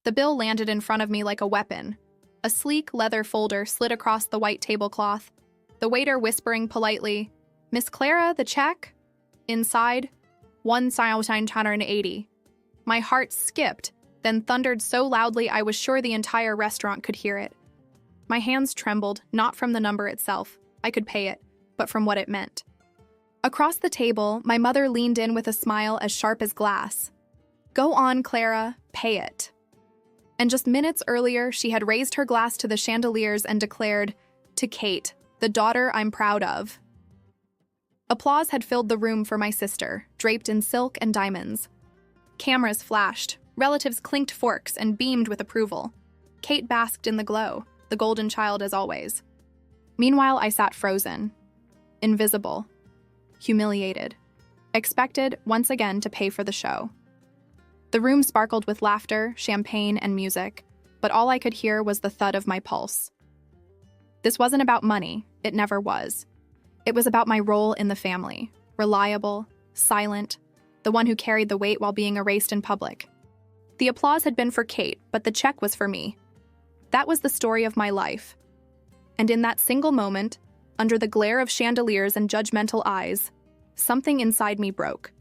The bill landed in front of me like a weapon. A sleek leather folder slid across the white tablecloth, the waiter whispering politely, "Miss Clara, the check?" Inside, 1,980. My heart skipped, then thundered so loudly I was sure the entire restaurant could hear it. My hands trembled, not from the number itself, I could pay it, but from what it meant. Across the table, my mother leaned in with a smile as sharp as glass. "Go on, Clara, pay it." And just minutes earlier, she had raised her glass to the chandeliers and declared, "To Kate, the daughter I'm proud of." Applause had filled the room for my sister, draped in silk and diamonds. Cameras flashed, relatives clinked forks and beamed with approval. Kate basked in the glow, the golden child as always. Meanwhile, I sat frozen, invisible, humiliated, expected once again to pay for the show. The room sparkled with laughter, champagne, and music, but all I could hear was the thud of my pulse. This wasn't about money, it never was. It was about my role in the family, reliable, silent, the one who carried the weight while being erased in public. The applause had been for Kate, but the check was for me. That was the story of my life. And in that single moment, under the glare of chandeliers and judgmental eyes, something inside me broke.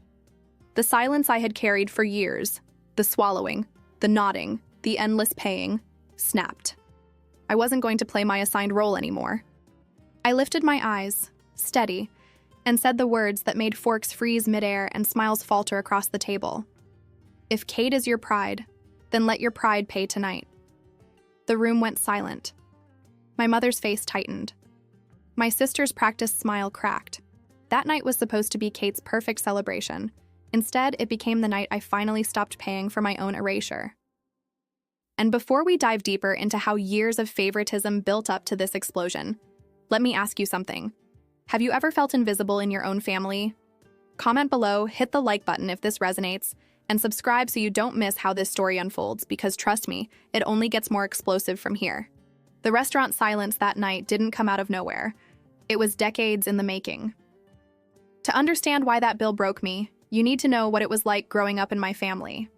The silence I had carried for years, the swallowing, the nodding, the endless paying, snapped. I wasn't going to play my assigned role anymore. I lifted my eyes, steady, and said the words that made forks freeze midair and smiles falter across the table. "If Kate is your pride, then let your pride pay tonight." The room went silent. My mother's face tightened. My sister's practiced smile cracked. That night was supposed to be Kate's perfect celebration. Instead, it became the night I finally stopped paying for my own erasure. And before we dive deeper into how years of favoritism built up to this explosion, let me ask you something. Have you ever felt invisible in your own family? Comment below, hit the like button if this resonates, and subscribe so you don't miss how this story unfolds, because trust me, it only gets more explosive from here. The restaurant silence that night didn't come out of nowhere. It was decades in the making. To understand why that bill broke me, you need to know what it was like growing up in my family.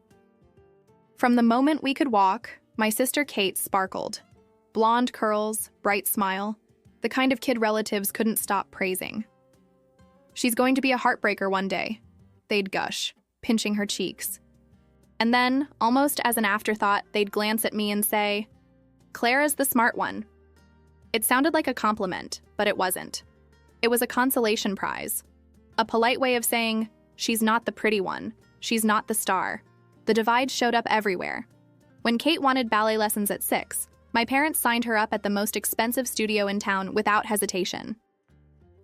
From the moment we could walk, my sister Kate sparkled. Blonde curls, bright smile, the kind of kid relatives couldn't stop praising. "She's going to be a heartbreaker one day," they'd gush, pinching her cheeks. And then, almost as an afterthought, they'd glance at me and say, "Clara's the smart one." It sounded like a compliment, but it wasn't. It was a consolation prize. A polite way of saying, "She's not the pretty one. She's not the star." The divide showed up everywhere. When Kate wanted ballet lessons at 6, my parents signed her up at the most expensive studio in town without hesitation.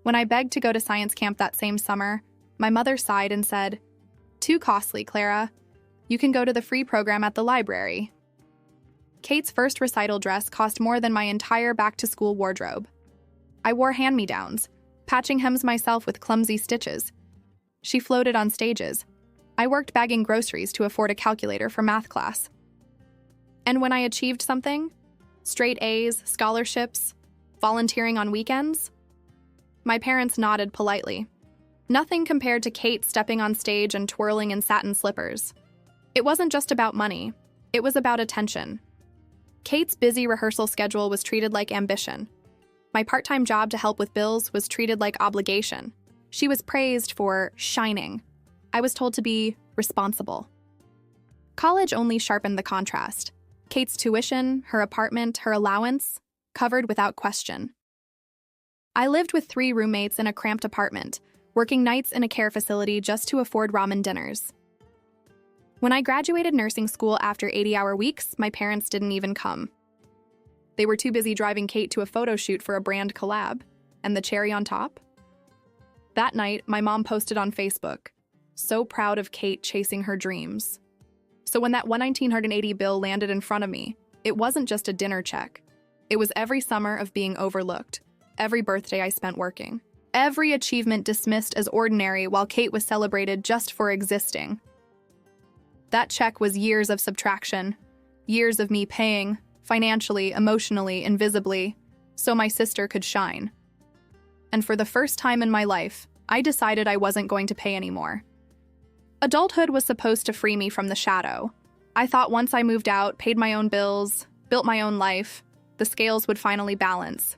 When I begged to go to science camp that same summer, my mother sighed and said, "Too costly, Clara. You can go to the free program at the library." Kate's first recital dress cost more than my entire back-to-school wardrobe. I wore hand-me-downs, patching hems myself with clumsy stitches. She floated on stages. I worked bagging groceries to afford a calculator for math class. And when I achieved something, straight A's, scholarships, volunteering on weekends, my parents nodded politely. Nothing compared to Kate stepping on stage and twirling in satin slippers. It wasn't just about money, it was about attention. Kate's busy rehearsal schedule was treated like ambition. My part-time job to help with bills was treated like obligation. She was praised for shining. I was told to be responsible. College only sharpened the contrast. Kate's tuition, her apartment, her allowance, covered without question. I lived with 3 roommates in a cramped apartment, working nights in a care facility just to afford ramen dinners. When I graduated nursing school after 80-hour weeks, my parents didn't even come. They were too busy driving Kate to a photo shoot for a brand collab. And the cherry on top? That night, my mom posted on Facebook, "So proud of Kate chasing her dreams." So when that 1,980 bill landed in front of me, it wasn't just a dinner check. It was every summer of being overlooked, every birthday I spent working, every achievement dismissed as ordinary while Kate was celebrated just for existing. That check was years of subtraction, years of me paying, financially, emotionally, invisibly, so my sister could shine. And for the first time in my life, I decided I wasn't going to pay anymore. Adulthood was supposed to free me from the shadow. I thought once I moved out, paid my own bills, built my own life, the scales would finally balance.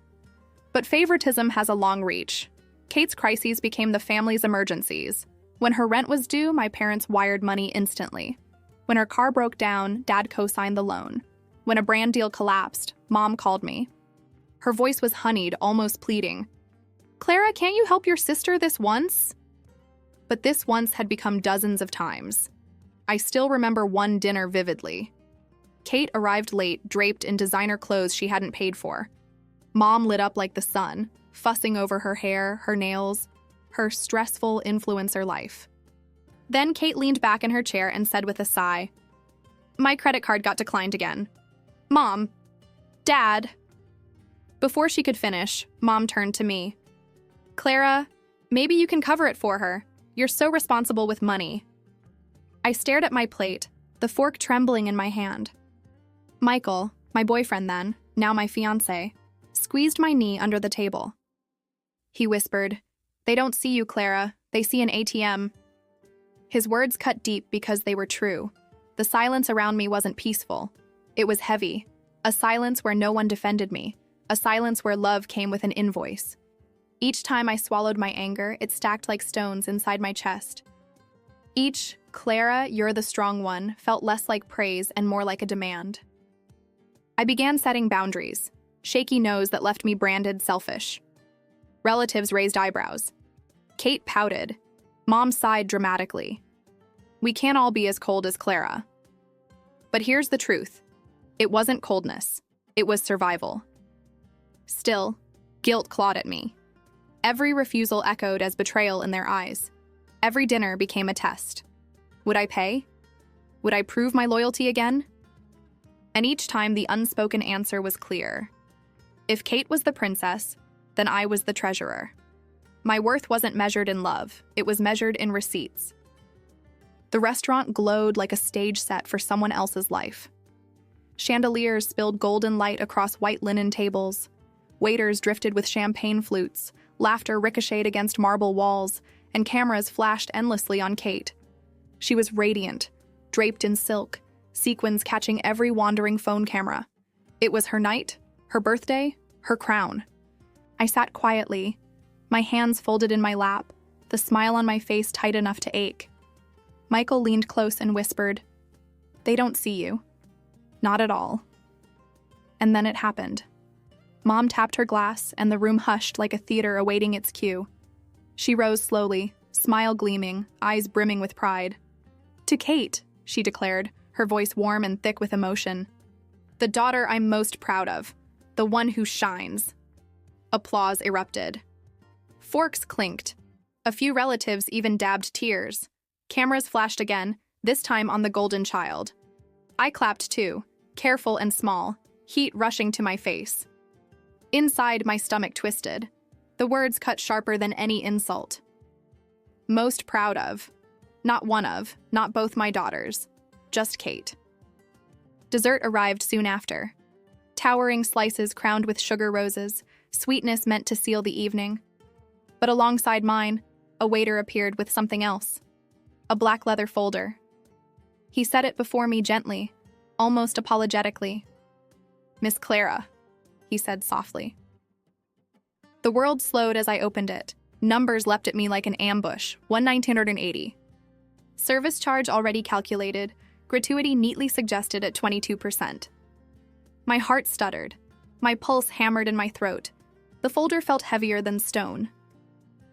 But favoritism has a long reach. Kate's crises became the family's emergencies. When her rent was due, my parents wired money instantly. When her car broke down, Dad co-signed the loan. When a brand deal collapsed, Mom called me. Her voice was honeyed, almost pleading. "Clara, can't you help your sister this once?" But this once had become dozens of times. I still remember one dinner vividly. Kate arrived late, draped in designer clothes she hadn't paid for. Mom lit up like the sun, fussing over her hair, her nails, her stressful influencer life. Then Kate leaned back in her chair and said with a sigh, "My credit card got declined again. Mom, Dad." Before she could finish, Mom turned to me. "Clara, maybe you can cover it for her. You're so responsible with money." I stared at my plate, the fork trembling in my hand. Michael, my boyfriend then, now my fiancé, squeezed my knee under the table. He whispered, "They don't see you, Clara. They see an ATM." His words cut deep because they were true. The silence around me wasn't peaceful. It was heavy. A silence where no one defended me. A silence where love came with an invoice. Each time I swallowed my anger, it stacked like stones inside my chest. Each "Clara, you're the strong one" felt less like praise and more like a demand. I began setting boundaries, shaky no's that left me branded selfish. Relatives raised eyebrows. Kate pouted. Mom sighed dramatically. We can't all be as cold as Clara. But here's the truth. It wasn't coldness. It was survival. Still, guilt clawed at me. Every refusal echoed as betrayal in their eyes. Every dinner became a test. Would I pay? Would I prove my loyalty again? And each time the unspoken answer was clear. If Kate was the princess, then I was the treasurer. My worth wasn't measured in love, it was measured in receipts. The restaurant glowed like a stage set for someone else's life. Chandeliers spilled golden light across white linen tables. Waiters drifted with champagne flutes, laughter ricocheted against marble walls, and cameras flashed endlessly on Kate. She was radiant, draped in silk, sequins catching every wandering phone camera. It was her night, her birthday, her crown. I sat quietly, my hands folded in my lap, the smile on my face tight enough to ache. Michael leaned close and whispered, "They don't see you. Not at all." And then it happened. Mom tapped her glass, and the room hushed like a theater awaiting its cue. She rose slowly, smile gleaming, eyes brimming with pride. "To Kate," she declared, her voice warm and thick with emotion. "The daughter I'm most proud of. The one who shines." Applause erupted. Forks clinked. A few relatives even dabbed tears. Cameras flashed again, this time on the golden child. I clapped too, careful and small, heat rushing to my face. Inside, my stomach twisted. The words cut sharper than any insult. Most proud of. Not one of, not both my daughters. Just Kate. Dessert arrived soon after. Towering slices crowned with sugar roses, sweetness meant to seal the evening. But alongside mine, a waiter appeared with something else. A black leather folder. He set it before me gently, almost apologetically. "Miss Clara," he said softly. The world slowed as I opened it. Numbers leapt at me like an ambush, 1,980. Service charge already calculated, gratuity neatly suggested at 22%. My heart stuttered. My pulse hammered in my throat. The folder felt heavier than stone.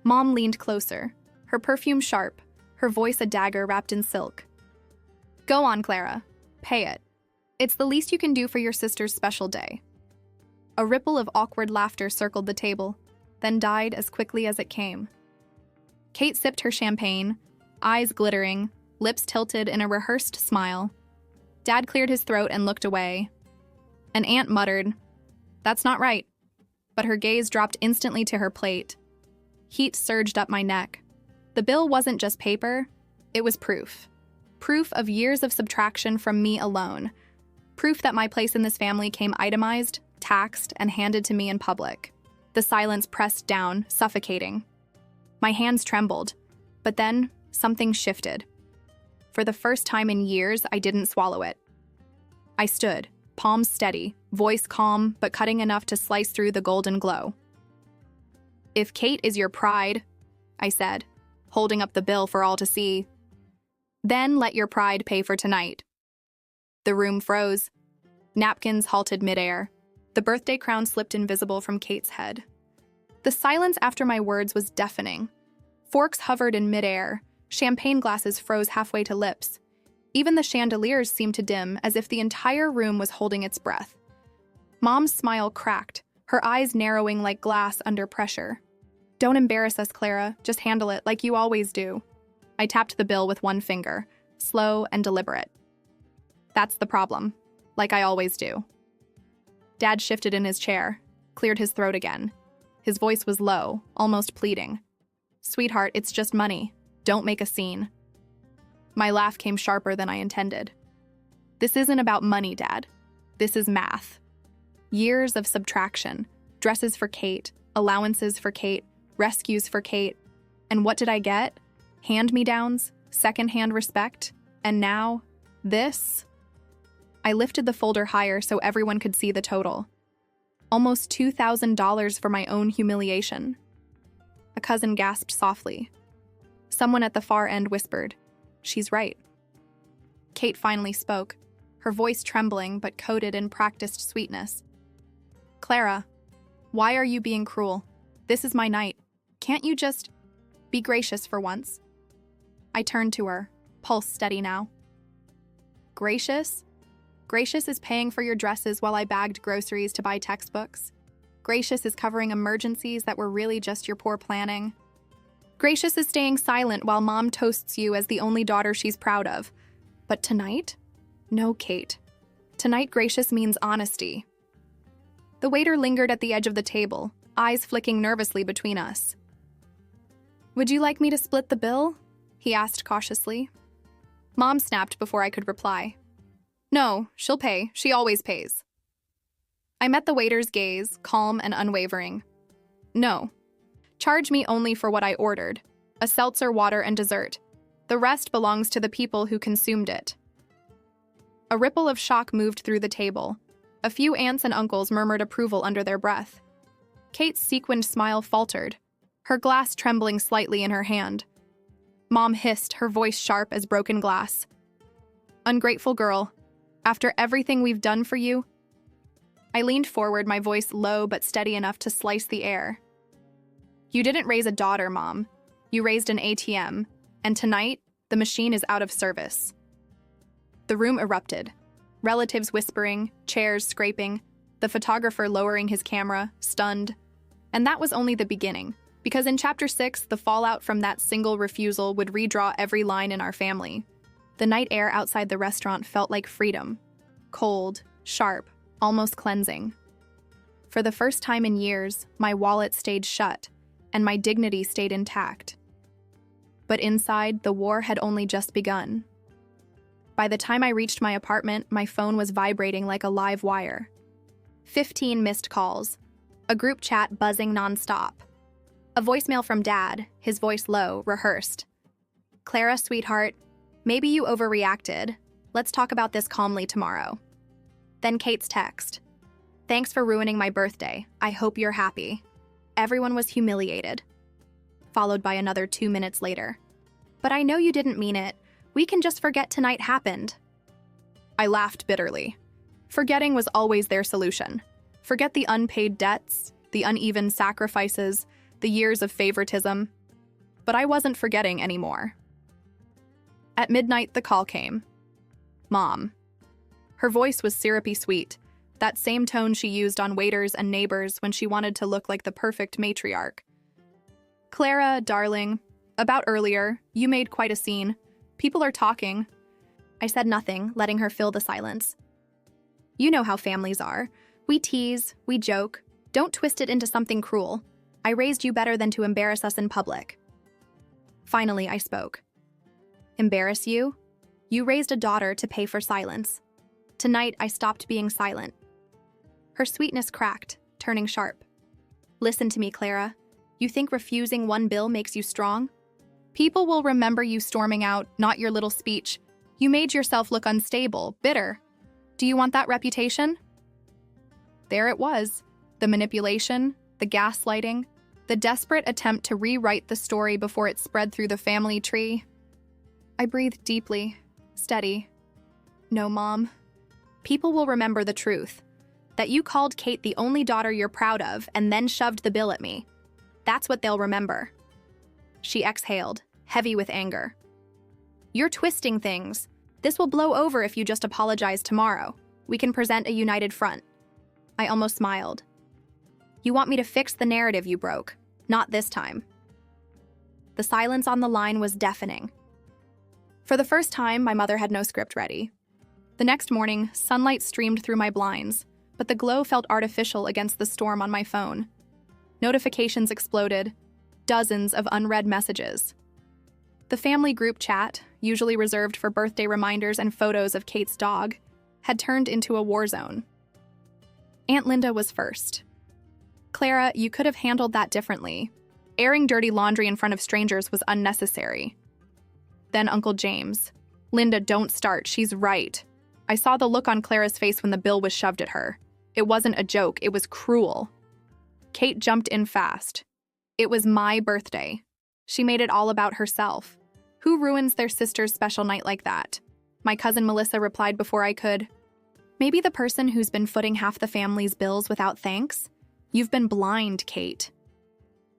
Mom leaned closer, her perfume sharp, her voice a dagger wrapped in silk. "Go on, Clara. Pay it. It's the least you can do for your sister's special day." A ripple of awkward laughter circled the table, then died as quickly as it came. Kate sipped her champagne, eyes glittering, lips tilted in a rehearsed smile. Dad cleared his throat and looked away. An aunt muttered, "That's not right," but her gaze dropped instantly to her plate. Heat surged up my neck. The bill wasn't just paper, it was proof. Proof of years of subtraction from me alone. Proof that my place in this family came itemized, taxed, and handed to me in public. The silence pressed down, suffocating. My hands trembled, but then something shifted. For the first time in years, I didn't swallow it. I stood, palms steady, voice calm, but cutting enough to slice through the golden glow. "If Kate is your pride," I said, holding up the bill for all to see, "then let your pride pay for tonight." The room froze. Napkins halted midair. The birthday crown slipped invisible from Kate's head. The silence after my words was deafening. Forks hovered in midair. Champagne glasses froze halfway to lips. Even the chandeliers seemed to dim, as if the entire room was holding its breath. Mom's smile cracked, her eyes narrowing like glass under pressure. "Don't embarrass us, Clara. Just handle it like you always do." I tapped the bill with one finger, slow and deliberate. "That's the problem, like I always do." Dad shifted in his chair, cleared his throat again. His voice was low, almost pleading. "Sweetheart, it's just money. Don't make a scene." My laugh came sharper than I intended. "This isn't about money, Dad. This is math. Years of subtraction, dresses for Kate, allowances for Kate, rescues for Kate. And what did I get? Hand-me-downs, second-hand respect, and now, this?" I lifted the folder higher so everyone could see the total. Almost $2,000 for my own humiliation. A cousin gasped softly. Someone at the far end whispered, "She's right." Kate finally spoke, her voice trembling but coated in practiced sweetness. "Clara, why are you being cruel? This is my night. Can't you just be gracious for once?" I turned to her, pulse steady now. "Gracious? Gracious is paying for your dresses while I bagged groceries to buy textbooks. Gracious is covering emergencies that were really just your poor planning. Gracious is staying silent while Mom toasts you as the only daughter she's proud of. But tonight? No, Kate. Tonight, gracious means honesty." The waiter lingered at the edge of the table, eyes flicking nervously between us. "Would you like me to split the bill?" he asked cautiously. Mom snapped before I could reply. "No, she'll pay. She always pays." I met the waiter's gaze, calm and unwavering. "No. Charge me only for what I ordered. A seltzer, water, and dessert. The rest belongs to the people who consumed it." A ripple of shock moved through the table. A few aunts and uncles murmured approval under their breath. Kate's sequined smile faltered, her glass trembling slightly in her hand. Mom hissed, her voice sharp as broken glass. "Ungrateful girl. After everything we've done for you?" I leaned forward, my voice low but steady enough to slice the air. "You didn't raise a daughter, Mom. You raised an ATM, and tonight, the machine is out of service." The room erupted. Relatives whispering, chairs scraping, the photographer lowering his camera, stunned. And that was only the beginning, because in Chapter 6, the fallout from that single refusal would redraw every line in our family. The night air outside the restaurant felt like freedom. Cold, sharp, almost cleansing. For the first time in years, my wallet stayed shut, and my dignity stayed intact. But inside, the war had only just begun. By the time I reached my apartment, my phone was vibrating like a live wire. 15 missed calls. A group chat buzzing nonstop. A voicemail from Dad, his voice low, rehearsed. "Clara, sweetheart, maybe you overreacted. Let's talk about this calmly tomorrow." Then Kate's text. "Thanks for ruining my birthday. I hope you're happy. Everyone was humiliated." Followed by another 2 minutes later. "But I know you didn't mean it. We can just forget tonight happened." I laughed bitterly. Forgetting was always their solution. Forget the unpaid debts, the uneven sacrifices, the years of favoritism. But I wasn't forgetting anymore. At midnight, the call came. Mom. Her voice was syrupy sweet, that same tone she used on waiters and neighbors when she wanted to look like the perfect matriarch. "Clara, darling, about earlier, you made quite a scene. People are talking." I said nothing, letting her fill the silence. "You know how families are. We tease, we joke. Don't twist it into something cruel. I raised you better than to embarrass us in public." Finally, I spoke. "Embarrass you? You raised a daughter to pay for silence. Tonight, I stopped being silent." Her sweetness cracked, turning sharp. "Listen to me, Clara. You think refusing one bill makes you strong? People will remember you storming out, not your little speech. You made yourself look unstable, bitter. Do you want that reputation? There it was, the manipulation, the gaslighting, the desperate attempt to rewrite the story before it spread through the family tree. I breathed deeply, steady. No, Mom. People will remember the truth. That you called Kate the only daughter you're proud of and then shoved the bill at me. That's what they'll remember. She exhaled, heavy with anger. You're twisting things. This will blow over if you just apologize tomorrow. We can present a united front. I almost smiled. You want me to fix the narrative you broke. Not this time. The silence on the line was deafening. For the first time, my mother had no script ready. The next morning, sunlight streamed through my blinds, but the glow felt artificial against the storm on my phone. Notifications exploded, dozens of unread messages. The family group chat, usually reserved for birthday reminders and photos of Kate's dog, had turned into a war zone. Aunt Linda was first. Clara, you could have handled that differently. Airing dirty laundry in front of strangers was unnecessary. Then Uncle James. Linda, don't start. She's right. I saw the look on Clara's face when the bill was shoved at her. It wasn't a joke. It was cruel. Kate jumped in fast. It was my birthday. She made it all about herself. Who ruins their sister's special night like that? My cousin Melissa replied before I could. Maybe the person who's been footing half the family's bills without thanks? You've been blind, Kate.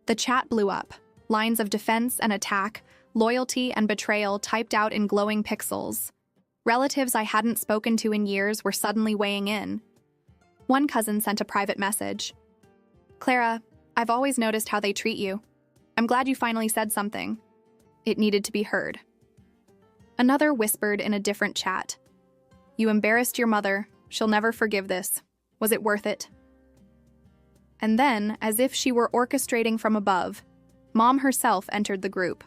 The chat blew up. Lines of defense and attack, loyalty and betrayal typed out in glowing pixels. Relatives I hadn't spoken to in years were suddenly weighing in. One cousin sent a private message. Clara, I've always noticed how they treat you. I'm glad you finally said something. It needed to be heard. Another whispered in a different chat. You embarrassed your mother. She'll never forgive this. Was it worth it? And then, as if she were orchestrating from above, Mom herself entered the group.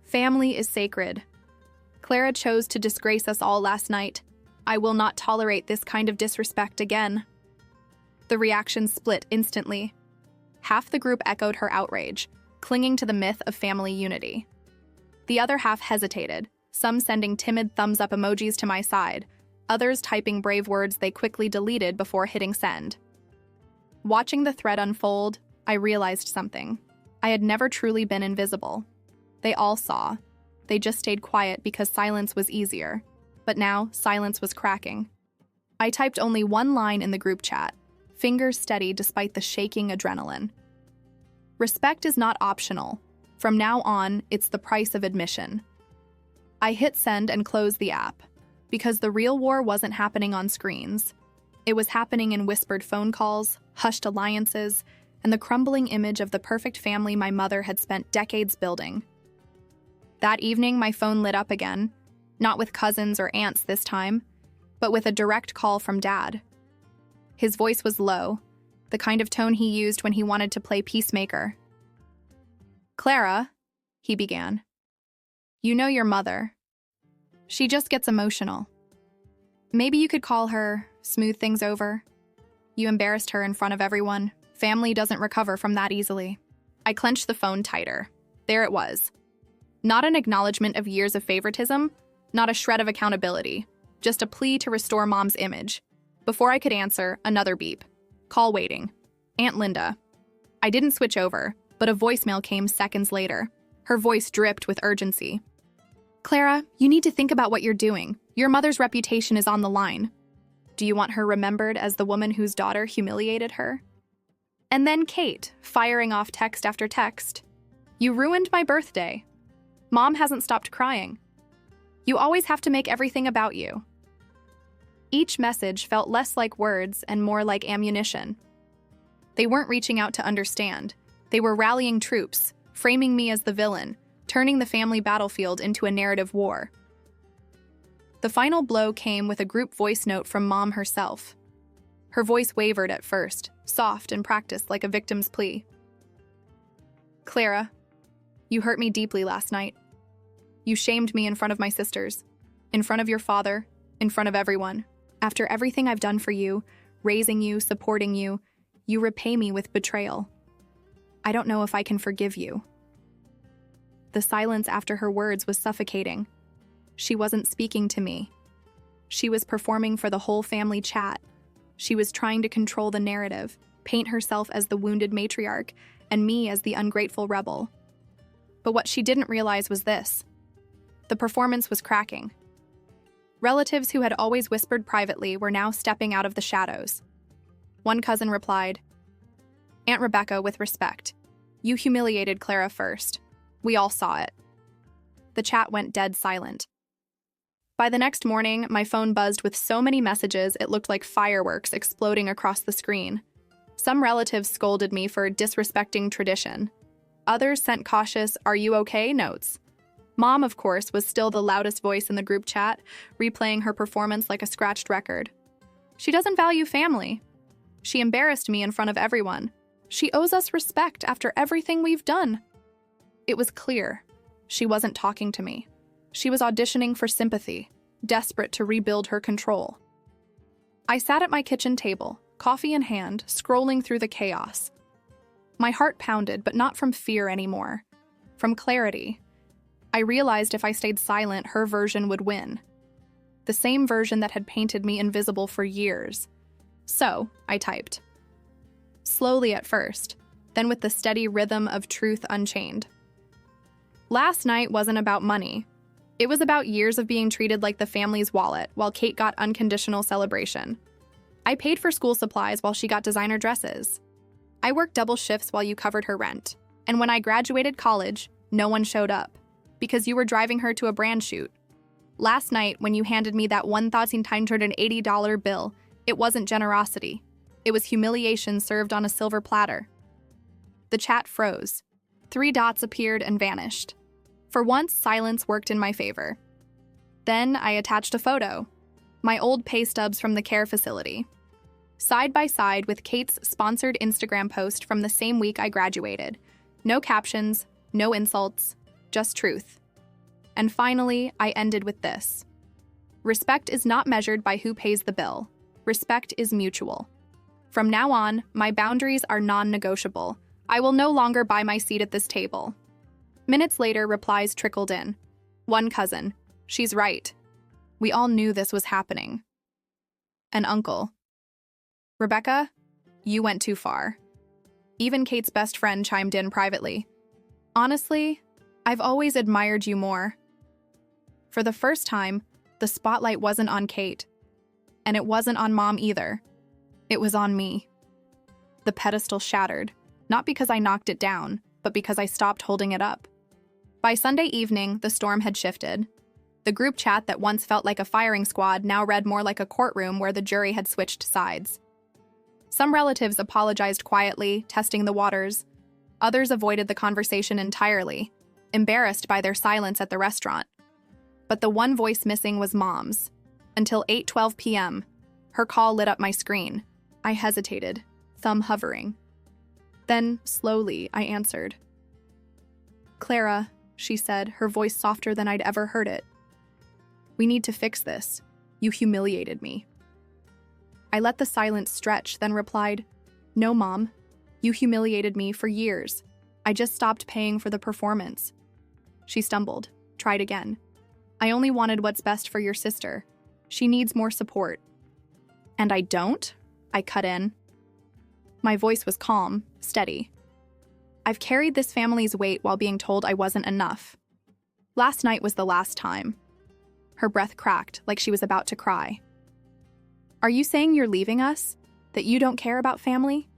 Family is sacred. Clara chose to disgrace us all last night. I will not tolerate this kind of disrespect again. The reaction split instantly. Half the group echoed her outrage, clinging to the myth of family unity. The other half hesitated, some sending timid thumbs-up emojis to my side, others typing brave words they quickly deleted before hitting send. Watching the thread unfold, I realized something. I had never truly been invisible. They all saw. They just stayed quiet because silence was easier. But now, silence was cracking. I typed only one line in the group chat, fingers steady despite the shaking adrenaline. Respect is not optional. From now on, it's the price of admission. I hit send and closed the app, because the real war wasn't happening on screens. It was happening in whispered phone calls, hushed alliances, and the crumbling image of the perfect family my mother had spent decades building. That evening, my phone lit up again, not with cousins or aunts this time, but with a direct call from Dad. His voice was low, the kind of tone he used when he wanted to play peacemaker. Clara, he began, you know your mother. She just gets emotional. Maybe you could call her, smooth things over. You embarrassed her in front of everyone. Family doesn't recover from that easily. I clenched the phone tighter. There it was. Not an acknowledgement of years of favoritism, not a shred of accountability, just a plea to restore Mom's image. Before I could answer, another beep. Call waiting. Aunt Linda. I didn't switch over, but a voicemail came seconds later. Her voice dripped with urgency. Clara, you need to think about what you're doing. Your mother's reputation is on the line. Do you want her remembered as the woman whose daughter humiliated her? And then Kate, firing off text after text. You ruined my birthday. Mom hasn't stopped crying. You always have to make everything about you. Each message felt less like words and more like ammunition. They weren't reaching out to understand. They were rallying troops, framing me as the villain, turning the family battlefield into a narrative war. The final blow came with a group voice note from Mom herself. Her voice wavered at first, soft and practiced like a victim's plea. Clara, you hurt me deeply last night. You shamed me in front of my sisters, in front of your father, in front of everyone. After everything I've done for you, raising you, supporting you, you repay me with betrayal. I don't know if I can forgive you. The silence after her words was suffocating. She wasn't speaking to me. She was performing for the whole family chat. She was trying to control the narrative, paint herself as the wounded matriarch, and me as the ungrateful rebel. But what she didn't realize was this. The performance was cracking. Relatives who had always whispered privately were now stepping out of the shadows. One cousin replied, "Aunt Rebecca, with respect, you humiliated Clara first. We all saw it." The chat went dead silent. By the next morning, my phone buzzed with so many messages it looked like fireworks exploding across the screen. Some relatives scolded me for disrespecting tradition. Others sent cautious, "Are you okay?" notes. Mom, of course, was still the loudest voice in the group chat, replaying her performance like a scratched record. She doesn't value family. She embarrassed me in front of everyone. She owes us respect after everything we've done. It was clear. She wasn't talking to me. She was auditioning for sympathy, desperate to rebuild her control. I sat at my kitchen table, coffee in hand, scrolling through the chaos. My heart pounded, but not from fear anymore. From clarity. I realized if I stayed silent, her version would win. The same version that had painted me invisible for years. So, I typed. Slowly at first, then with the steady rhythm of truth unchained. Last night wasn't about money. It was about years of being treated like the family's wallet while Kate got unconditional celebration. I paid for school supplies while she got designer dresses. I worked double shifts while you covered her rent. And when I graduated college, no one showed up. Because you were driving her to a brand shoot. Last night, when you handed me that $1,980 bill, it wasn't generosity. It was humiliation served on a silver platter. The chat froze. 3 dots appeared and vanished. For once, silence worked in my favor. Then I attached a photo. My old pay stubs from the care facility. Side by side with Kate's sponsored Instagram post from the same week I graduated. No captions, no insults, just truth. And finally, I ended with this. Respect is not measured by who pays the bill. Respect is mutual. From now on, my boundaries are non-negotiable. I will no longer buy my seat at this table. Minutes later, replies trickled in. One cousin, "She's right. We all knew this was happening." An uncle, "Rebecca, you went too far." Even Kate's best friend chimed in privately. "Honestly, I've always admired you more." For the first time, the spotlight wasn't on Kate. And it wasn't on Mom either. It was on me. The pedestal shattered, not because I knocked it down, but because I stopped holding it up. By Sunday evening, the storm had shifted. The group chat that once felt like a firing squad now read more like a courtroom where the jury had switched sides. Some relatives apologized quietly, testing the waters. Others avoided the conversation entirely, embarrassed by their silence at the restaurant. But the one voice missing was Mom's. Until 8:12 p.m., her call lit up my screen. I hesitated, thumb hovering. Then, slowly, I answered. "Clara," she said, her voice softer than I'd ever heard it. "We need to fix this. You humiliated me." I let the silence stretch, then replied, "No, Mom. You humiliated me for years. I just stopped paying for the performance." She stumbled, tried again. "I only wanted what's best for your sister. She needs more support." "And I don't?" I cut in. My voice was calm, steady. "I've carried this family's weight while being told I wasn't enough. Last night was the last time." Her breath cracked, like she was about to cry. "Are you saying you're leaving us? That you don't care about family?"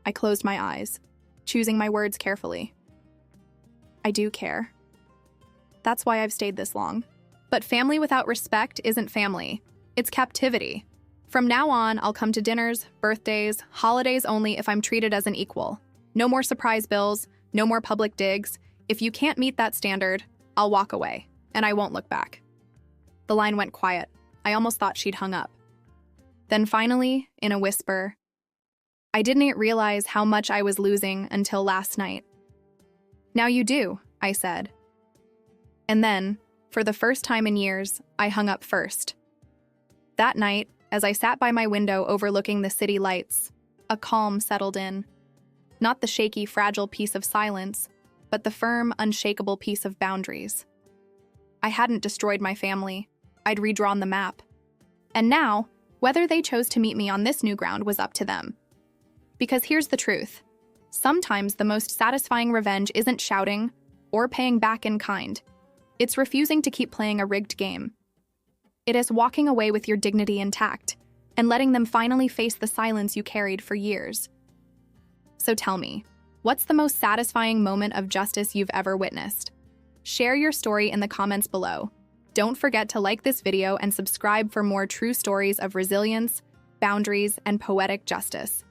I closed my eyes, choosing my words carefully. "I do care. That's why I've stayed this long. But family without respect isn't family. It's captivity. From now on, I'll come to dinners, birthdays, holidays only if I'm treated as an equal. No more surprise bills, no more public digs. If you can't meet that standard, I'll walk away, and I won't look back." The line went quiet. I almost thought she'd hung up. Then finally, in a whisper, "I didn't realize how much I was losing until last night." "Now you do," I said. And then, for the first time in years, I hung up first. That night, as I sat by my window overlooking the city lights, a calm settled in. Not the shaky, fragile peace of silence, but the firm, unshakable peace of boundaries. I hadn't destroyed my family. I'd redrawn the map. And now, whether they chose to meet me on this new ground was up to them. Because here's the truth. Sometimes the most satisfying revenge isn't shouting or paying back in kind. It's refusing to keep playing a rigged game. It is walking away with your dignity intact and letting them finally face the silence you carried for years. So tell me, what's the most satisfying moment of justice you've ever witnessed? Share your story in the comments below. Don't forget to like this video and subscribe for more true stories of resilience, boundaries, and poetic justice.